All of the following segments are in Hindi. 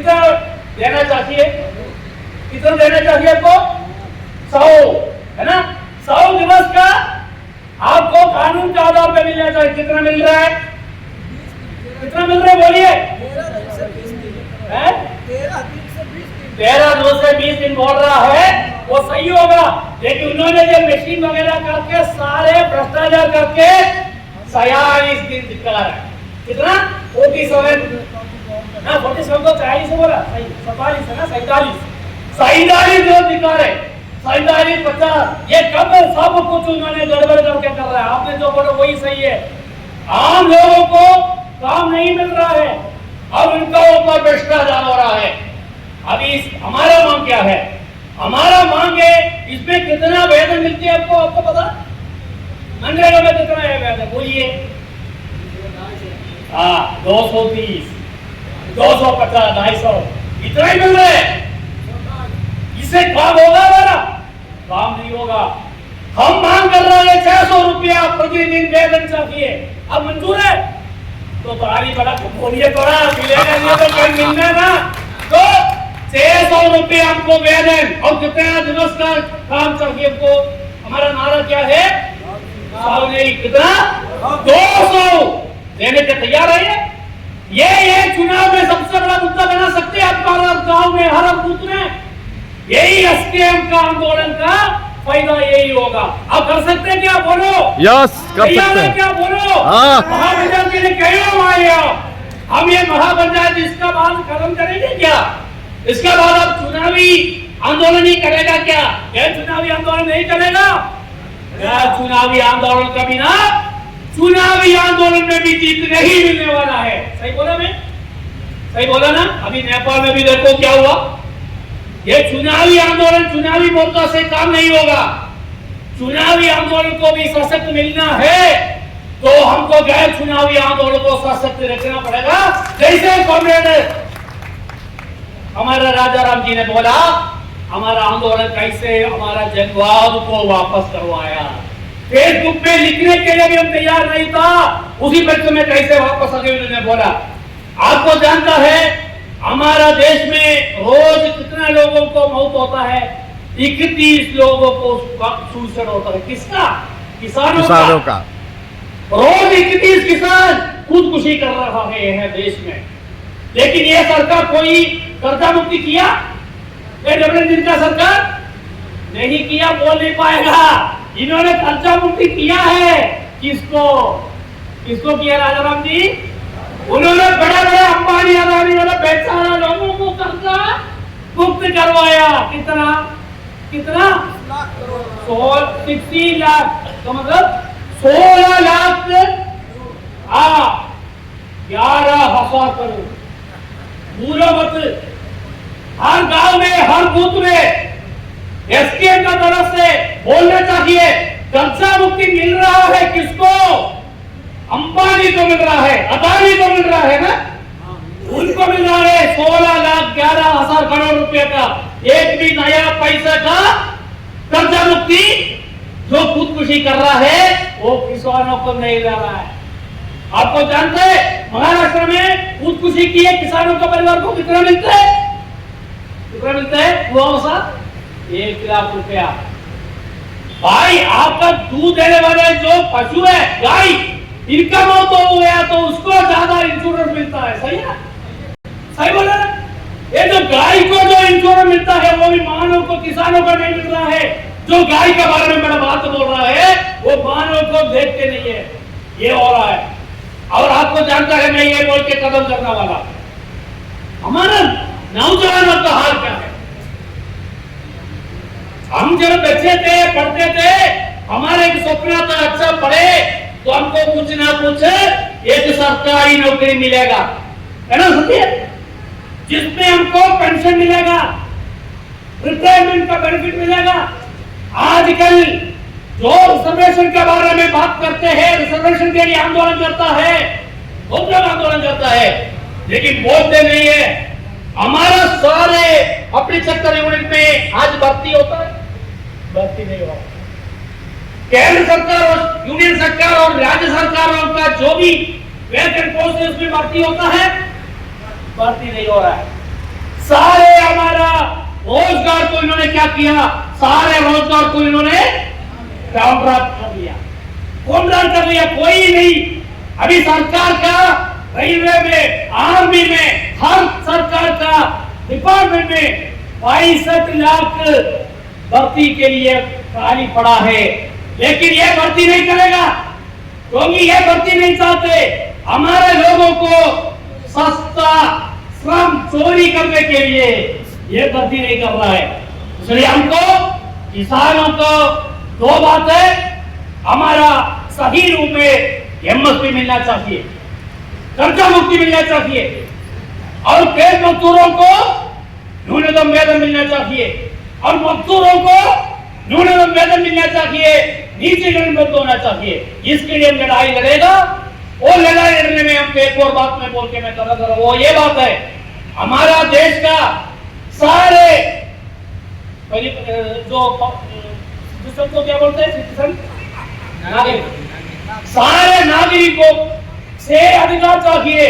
कितना देना चाहिए? कितना देना चाहिए आपको? 100, है ना? 100 दिवस का आपको कानून के आधार पे मिलना चाहिए। कितना मिल रहा है? कितना मिल रहा है बोलिए? 13-220 दिन बोल रहा है, वो सही होगा। लेकिन उन्होंने जो मशीन वगैरह करके सारे भ्रष्टाचार करके 46 दिन दिखा रहा है। कितना? 47 ना, 47 तो 40 बोला, 47 है ना, 47 जो दिखा रहे, 47, 50, ये कब सब कुछ उन्होंने गड़बड़ करके कर रहा है। आपने जो बोला वही सही है। आम लोगों को काम नहीं मिल रहा है, अब उनका ऊपर भ्रष्टाचार हो रहा है। अभी हमारा मांग क्या है? हमारा मांग है, इसमें कितना वेतन मिलती है आपको पता? मनरेगा में कितना है वेतन बोलिए? 230, 250, 250, इतना ही मिल रहा है। इससे काम होगा हमारा? काम नहीं होगा। हम मांग कर रहे हैं 600 रुपया प्रतिदिन वेतन चाहिए। अब मंजूर है तो बड़ा बोलिए, थोड़ा मिलेगा नहीं तो कहीं मिलना ना। तो 600 रुपये हमको वेतन और कितना दिवस का काम चाहिए हमको? हमारा नारा क्या है? 100 नहीं, कितना? 200 देने के तैयार है। ये चुनाव में सबसे बड़ा मुद्दा बना सकते हैं आप गांव में, हर बूथ में। यही एसकेएम का आंदोलन का फायदा यही होगा। आप कर सकते हैं क्या? बोलो। यस, कर सकते हैं क्या? बोलो। महापंचायत के लिए क्यों आए आप? हम ये महापंचायत इसका बाद खत्म करेंगे क्या? इसके बाद अब चुनावी आंदोलन ही करेगा क्या? चुनावी आंदोलन नहीं करेगा? चुनावी आंदोलन कभी ना, चुनावी आंदोलन में भी जीत नहीं मिलने वाला है। सही बोला मैं? सही बोला ना? अभी नेपाल में भी देखो क्या हुआ। ये चुनावी आंदोलन चुनावी मोर्चा से काम नहीं होगा। चुनावी आंदोलन को भी सशक्त मिलना है तो हमको गैर चुनावी आंदोलन को सशक्त रखना पड़ेगा। जैसे कॉमरेड हमारा राजा राम जी ने बोला, हमारा आंदोलन कैसे हमारा जनवाद को वापस करवाया। फेसबुक पे लिखने के लिए भी हम तैयार नहीं था, उसी पर तुम्हें कैसे वापस आ गए उन्होंने बोला। आपको जानता है हमारा देश में रोज कितना लोगों को मौत होता है? 31 लोगों को सुसाइड होता है। किसका? किसानों का। रोज 31 किसान खुदकुशी कर रहा है देश में। लेकिन ये सरकार कोई कर्जा मुक्ति किया? डेवलपमेंट का सरकार नहीं किया, बोल नहीं पाएगा। इन्होंने कर्जा मुक्ति किया है। किसको किया राजा राम जी? उन्होंने बड़े अंबानी अदानी वाले बेचारा लोगों को कर्जा मुक्त करवाया। कितना 60 लाख तो मतलब 16 लाख 11,000 करोड़। भूलो मत, हर गांव में हर बूथ में एसकेएम का तरफ से बोलना चाहिए कर्जा मुक्ति मिल रहा है। किसको? अंबानी को मिल रहा है, अदानी को मिल रहा है ना, उनको मिल रहा है 16,11,000 करोड़ रुपए का एक भी नया पैसा का कर्जा मुक्ति। जो खुदकुशी कर रहा है वो किसानों को नहीं दे रहा है। आपको जानते हैं महाराष्ट्र में खुदकुशी किए किसानों का परिवार को कितना मिलता है? कितना मिलता है? मुआवजा 1 लाख रुपया। भाई आपका दूध देने वाले जो पशु है गाय, इनका मौत हो गया तो उसको ज्यादा इंश्योरेंस मिलता है। सही है? सही बोला ना? ये जो गाय को जो इंश्योरेंस मिलता है वो भी मानव को, किसानों को नहीं मिल रहा है। जो गाय के बारे में बड़ा बात बोल रहा है वो मानव को देखते नहीं है। ये हो रहा है। और आपको जानता है मैं ये बोल के कदम करने वाला, हमारा नौजवानों का हाल क्या है? हम जब बच्चे थे, पढ़ते थे, हमारे एक सपना था अच्छा पढ़े तो हमको कुछ ना कुछ एक सरकारी नौकरी मिलेगा, है ना सत्य? जिसमें हमको पेंशन मिलेगा, रिटायरमेंट का बेनिफिट मिलेगा। आजकल जो रिजर्वेशन के बारे में बात करते हैं, रिजर्वेशन के लिए आंदोलन करता है, बहुत लोग आंदोलन करता है, लेकिन बोलते नहीं है। हमारा सारे अपनी 76 यूनिट में आज भर्ती होता है, भर्ती नहीं होता। केंद्र सरकार और यूनियन सरकार और राज्य सरकारों का जो भी वैकेंट पोस्ट है उसमें भर्ती होता है, भर्ती नहीं हो रहा है। सारे हमारा रोजगार को इन्होंने क्या किया, सारे रोजगार को इन्होंने कॉन्ट्रैक्ट कर लिया, कॉन्ट्रैक्ट कर लिया। कोई नहीं, अभी सरकार का रेलवे में, आर्मी में, हर सरकार का डिपार्टमेंट में 62 लाख भर्ती के लिए खाली पड़ा है, लेकिन ये भर्ती नहीं करेगा क्योंकि ये भर्ती नहीं चाहते। हमारे लोगों को सस्ता श्रम चोरी करने के लिए ये भर्ती नहीं कर रहा है। इसलिए हमको किसानों को दो बातें, हमारा सही रूप में एमएसपी मिलना चाहिए, कर्जा मुक्ति मिलना चाहिए और गैर मजदूरों को न्यूनतम वेतन मिलना चाहिए और मजदूरों को न्यूनतम वेतन मिलना चाहिए, नीचे गरीब होना चाहिए। इसके लिए लड़ाई लड़ेगा। वो लड़ाई लड़ने में हमको एक और बात में बोल के मैं कर रहा, वो ये बात है, हमारा देश का सारे जो को क्या बोलते हैं, सिटीजन, नागरिक, सारे नागरिकों से अधिकार चाहिए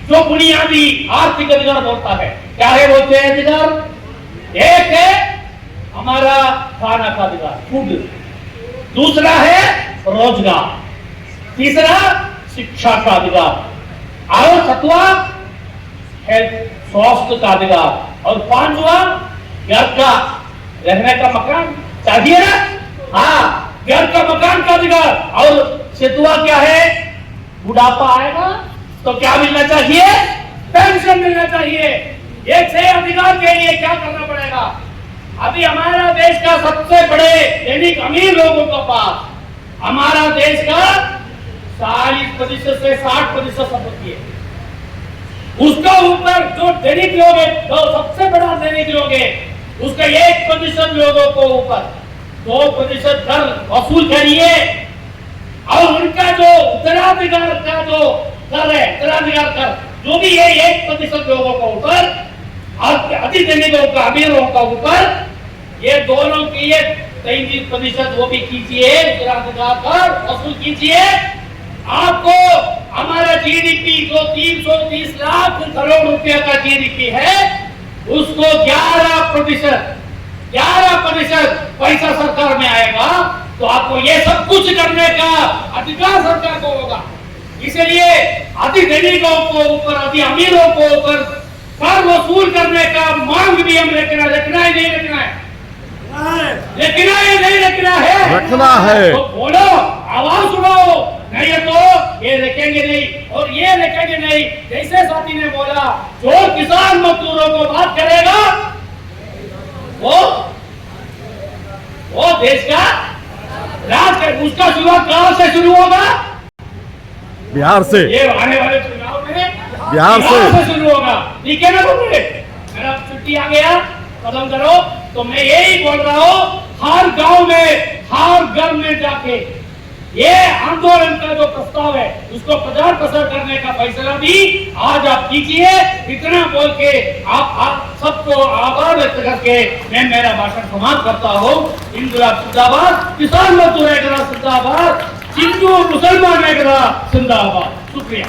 जो बुनियादी आर्थिक अधिकार बोलता है। क्या है बोलते हैं अधिकार? एक है हमारा खाना का अधिकार, फूड, दूसरा है रोजगार, तीसरा शिक्षा का अधिकार और छठवां हेल्थ, स्वास्थ्य का अधिकार और पांचवा घर का रहने का मकान चाहिए ना, हाँ, घर का मकान का अधिकार। और छठवां क्या है? बुढ़ापा आएगा तो क्या मिलना चाहिए? पेंशन मिलना चाहिए। ये 6 अधिकार के लिए क्या करना पड़ेगा? अभी हमारा देश का सबसे बड़े दैनिक अमीर लोगों के पास हमारा देश का 40% से 60% संपत्ति है। उसका ऊपर जो दैनिक लोग है, जो सबसे बड़ा दैनिक लोग है, उसका 1% लोगों को ऊपर 2% कर वसूल करिए और उनका जो उत्तराधिकार का जो कर है, उत्तराधिकार कर जो भी है 1% लोगों को ऊपर और अति दैनिकों का, अमीरों का ऊपर, ये दोनों की 33% वो भी कीजिए, उत्तराधिकार कर वसूल कीजिए। आपको हमारा जीडीपी जो 330 लाख करोड़ रुपया का जीडीपी है, उसको 11% पैसा सरकार में आएगा, तो आपको ये सब कुछ करने का अधिकार सरकार को होगा। इसलिए अति धनिकों को ऊपर, अति अमीरों को ऊपर कर वसूल करने का मांग भी हम रखना है, नहीं रखना है, रखना है, नहीं रखना है, रखना है। तो बोलो, आवाज उठाओ, नहीं तो ये रखेंगे नहीं और ये रखेंगे नहीं। जैसे साथी ने बोला, जो किसान मजदूरों को बात करेगा वो देश का राज कर, उसका शुरुआत कहां से शुरू होगा? बिहार से। ये आने वाले चुनाव में बिहार से शुरू होगा। ठीक है ना बोले? मेरा छुट्टी आ गया, खत्म करो। तो मैं यही बोल रहा हूँ, हर गांव में, हर घर में जाके ये आंदोलन का जो प्रस्ताव है उसको प्रचार प्रसार करने का फैसला भी आज आप कीजिए। इतना बोल के आप सबको आभार व्यक्त करके मैं मेरा भाषण समाप्त करता हूँ। इंकलाब जिंदाबाद, किसान मजदूर एकता जिंदाबाद, हिंदू मुसलमान एकता जिंदाबाद। शुक्रिया।